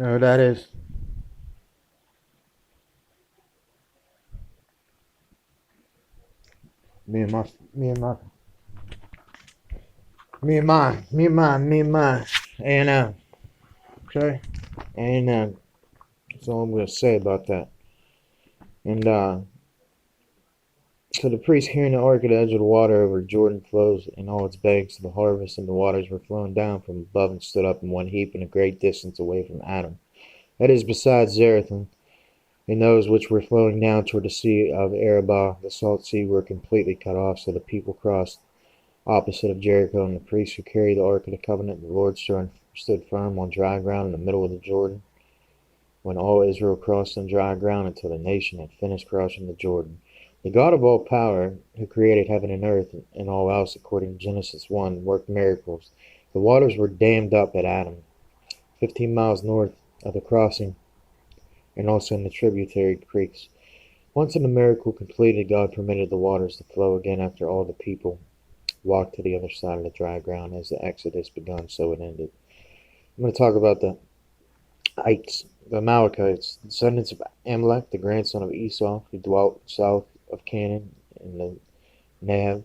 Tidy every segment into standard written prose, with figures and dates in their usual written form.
No, that is me and my me and my me and my A&M. Okay, A&M. That's all I'm gonna say about that. And so the priest carrying the ark at the edge of the water over Jordan flows in all its banks of the harvest, and the waters were flowing down from above and stood up in one heap in a great distance away from Adam. That is, besides Zarethan, and those which were flowing down toward the sea of Arabah, the salt sea, were completely cut off. So the people crossed opposite of Jericho, and the priests who carried the ark of the covenant of the Lord stood firm on dry ground in the middle of the Jordan, when all Israel crossed on dry ground until the nation had finished crossing the Jordan. The God of all power, who created heaven and earth and all else, according to Genesis 1, worked miracles. The waters were dammed up at Adam, 15 miles north of the crossing, and also in the tributary creeks. Once in the miracle completed, God permitted the waters to flow again after all the people walked to the other side of the dry ground. As the Exodus begun, so it ended. I'm going to talk about the ites, the Amalekites, descendants of Amalek, the grandson of Esau, who dwelt south of Canaan, and the Negev.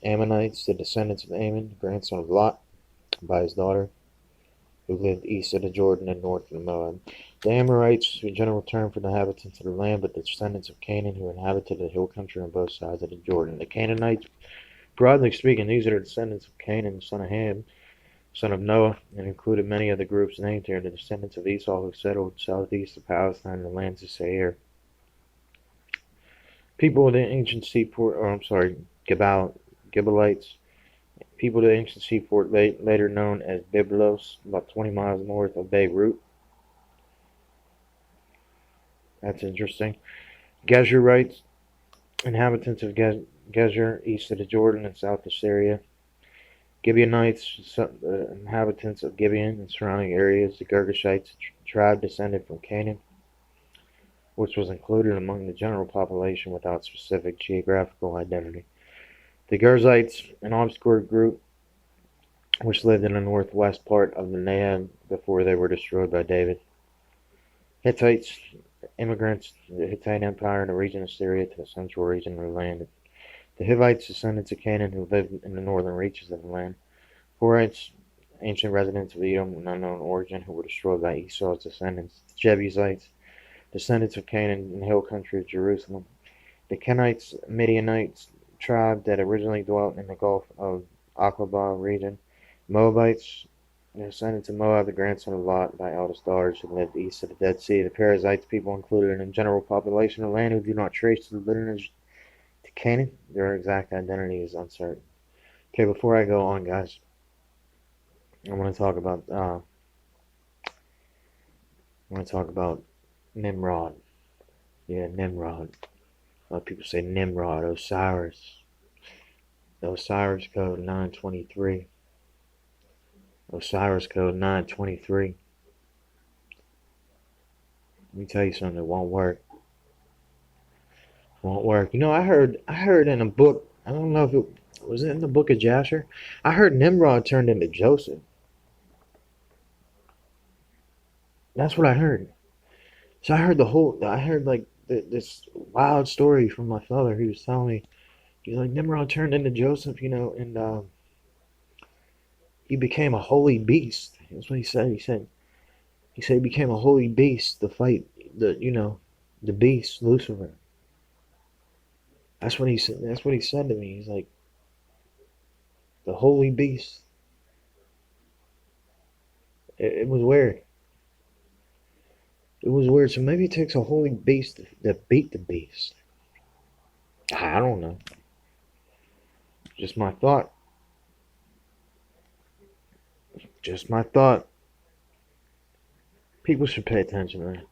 Ammonites, the descendants of Ammon, the grandson of Lot, by his daughter, who lived east of the Jordan and north of the Moab. The Amorites, a general term for the inhabitants of the land, but the descendants of Canaan, who inhabited the hill country on both sides of the Jordan. The Canaanites, broadly speaking, these are the descendants of Canaan, son of Ham, son of Noah, and included many of the groups named here, the descendants of Esau, who settled southeast of Palestine and the lands of Seir. People of the ancient seaport, Gibeonites, people of the ancient seaport, later known as Byblos, about 20 miles north of Beirut. That's interesting. Geshurites, inhabitants of Geshur, east of the Jordan and south of Syria. Gibeonites, inhabitants of Gibeon and surrounding areas. The Girgashites, tribe descended from Canaan, which was included among the general population without specific geographical identity. The Girzites, an obscure group which lived in the northwest part of the Negev before they were destroyed by David. Hittites, immigrants to the Hittite Empire in the region of Syria to the central region of the land. The Hivites, descendants of Canaan, who lived in the northern reaches of the land. Horites, ancient residents of Edom of unknown origin, who were destroyed by Esau's descendants. The Jebusites, descendants of Canaan in the hill country of Jerusalem. The Kenites, Midianites, tribe that originally dwelt in the Gulf of Aqaba region. Moabites, descendants of Moab, the grandson of Lot by eldest daughters, who lived east of the Dead Sea. The Perizzites, people included in the general population of the land who do not trace the lineage to Canaan. Their exact identity is uncertain. Okay, before I go on, guys, I want to talk about Nimrod. Yeah, Nimrod. A lot of people say Nimrod, Osiris. The Osiris code 923. Osiris code 923. Let me tell you something, it won't work. It won't work. You know, I heard in a book, I don't know if it was in the book of Jasher. I heard Nimrod turned into Joseph. That's what I heard. So I heard like this wild story from my father. He was telling me, he's like, Nimrod turned into Joseph, and he became a holy beast. That's what he said. He said he became a holy beast to fight the beast, Lucifer. That's what he said. That's what he said to me. He's like, the holy beast. It was weird. It was weird. So maybe it takes a holy beast to beat the beast. I don't know. Just my thought. Just my thought. People should pay attention, man.